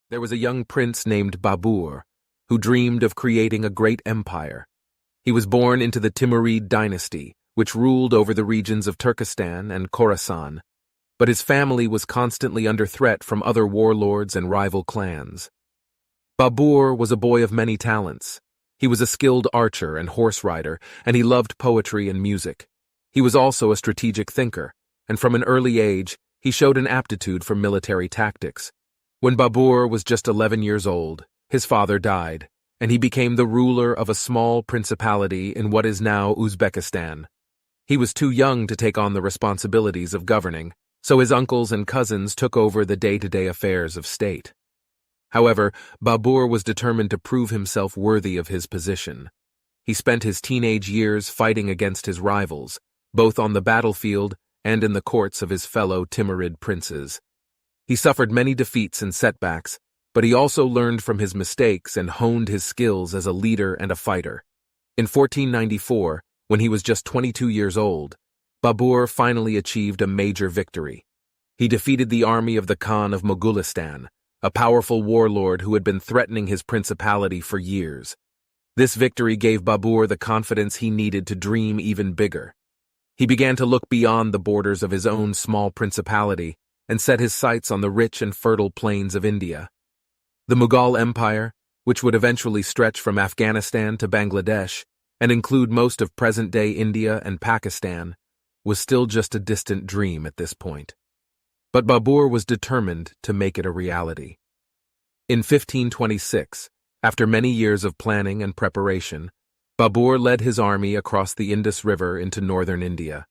There was a young prince named Babur, who dreamed of creating a great empire. He was born into the Timurid dynasty, which ruled over the regions of Turkestan and Khorasan, but his family was constantly under threat from other warlords and rival clans. Babur was a boy of many talents. He was a skilled archer and horse rider, and he loved poetry and music. He was also a strategic thinker, and from an early age, he showed an aptitude for military tactics. When Babur was just 11 years old, his father died, and he became the ruler of a small principality in what is now Uzbekistan. He was too young to take on the responsibilities of governing, so his uncles and cousins took over the day-to-day affairs of state. However, Babur was determined to prove himself worthy of his position. He spent his teenage years fighting against his rivals, both on the battlefield and in the courts of his fellow Timurid princes. He suffered many defeats and setbacks, but he also learned from his mistakes and honed his skills as a leader and a fighter. In 1494, when he was just 22 years old, Babur finally achieved a major victory. He defeated the army of the Khan of Mughalistan, a powerful warlord who had been threatening his principality for years. This victory gave Babur the confidence he needed to dream even bigger. He began to look beyond the borders of his own small principality and set his sights on the rich and fertile plains of India. The Mughal Empire, which would eventually stretch from Afghanistan to Bangladesh and include most of present-day India and Pakistan, was still just a distant dream at this point. But Babur was determined to make it a reality. In 1526, after many years of planning and preparation, Babur led his army across the Indus River into northern India.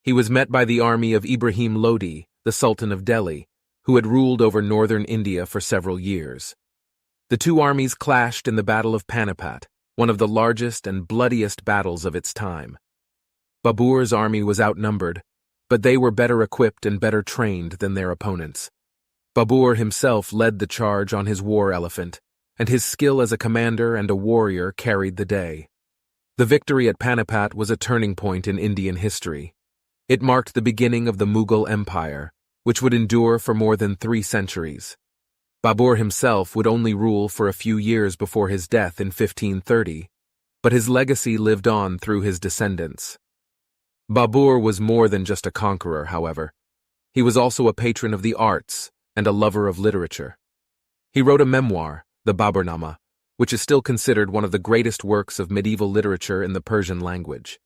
He was met by the army of Ibrahim Lodi, the Sultan of Delhi, who had ruled over northern India for several years. The two armies clashed in the Battle of Panipat, one of the largest and bloodiest battles of its time. Babur's army was outnumbered, but they were better equipped and better trained than their opponents. Babur himself led the charge on his war elephant, and his skill as a commander and a warrior carried the day. The victory at Panipat was a turning point in Indian history. It marked the beginning of the Mughal Empire, which would endure for more than 3 centuries. Babur himself would only rule for a few years before his death in 1530, but his legacy lived on through his descendants. Babur was more than just a conqueror, however. He was also a patron of the arts and a lover of literature. He wrote a memoir, the Baburnama, which is still considered one of the greatest works of medieval literature in the Persian language.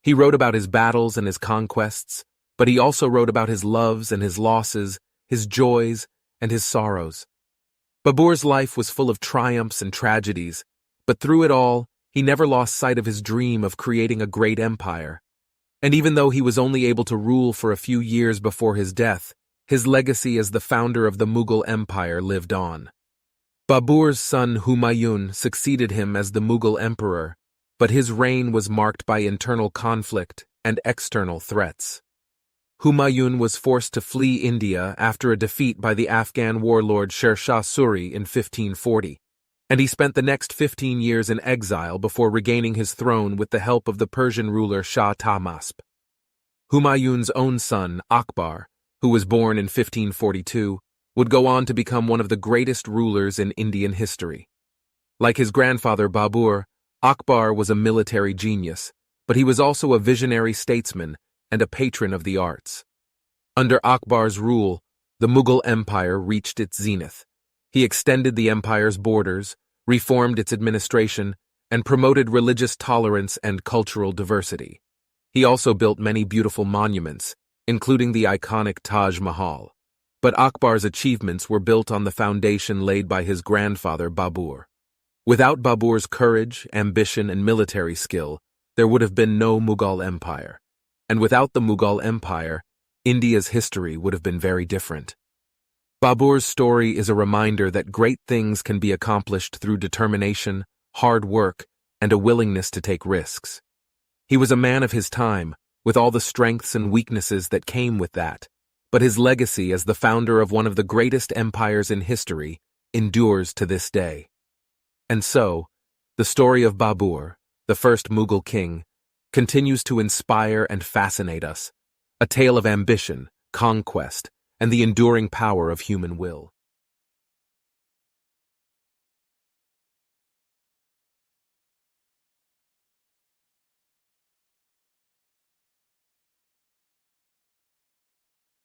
He wrote about his battles and his conquests, but he also wrote about his loves and his losses, his joys and his sorrows. Babur's life was full of triumphs and tragedies, but through it all, he never lost sight of his dream of creating a great empire. And even though he was only able to rule for a few years before his death, his legacy as the founder of the Mughal Empire lived on. Babur's son Humayun succeeded him as the Mughal emperor, but his reign was marked by internal conflict and external threats. Humayun was forced to flee India after a defeat by the Afghan warlord Sher Shah Suri in 1540, and he spent the next 15 years in exile before regaining his throne with the help of the Persian ruler Shah Tahmasp. Humayun's own son, Akbar, who was born in 1542, would go on to become one of the greatest rulers in Indian history. Like his grandfather Babur, Akbar was a military genius, but he was also a visionary statesman and a patron of the arts. Under Akbar's rule, the Mughal Empire reached its zenith. He extended the empire's borders, reformed its administration, and promoted religious tolerance and cultural diversity. He also built many beautiful monuments, including the iconic Taj Mahal. But Akbar's achievements were built on the foundation laid by his grandfather Babur. Without Babur's courage, ambition, and military skill, there would have been no Mughal Empire. And without the Mughal Empire, India's history would have been very different. Babur's story is a reminder that great things can be accomplished through determination, hard work, and a willingness to take risks. He was a man of his time, with all the strengths and weaknesses that came with that, but his legacy as the founder of one of the greatest empires in history endures to this day. And so, the story of Babur, the first Mughal king, continues to inspire and fascinate us, a tale of ambition, conquest, and the enduring power of human will.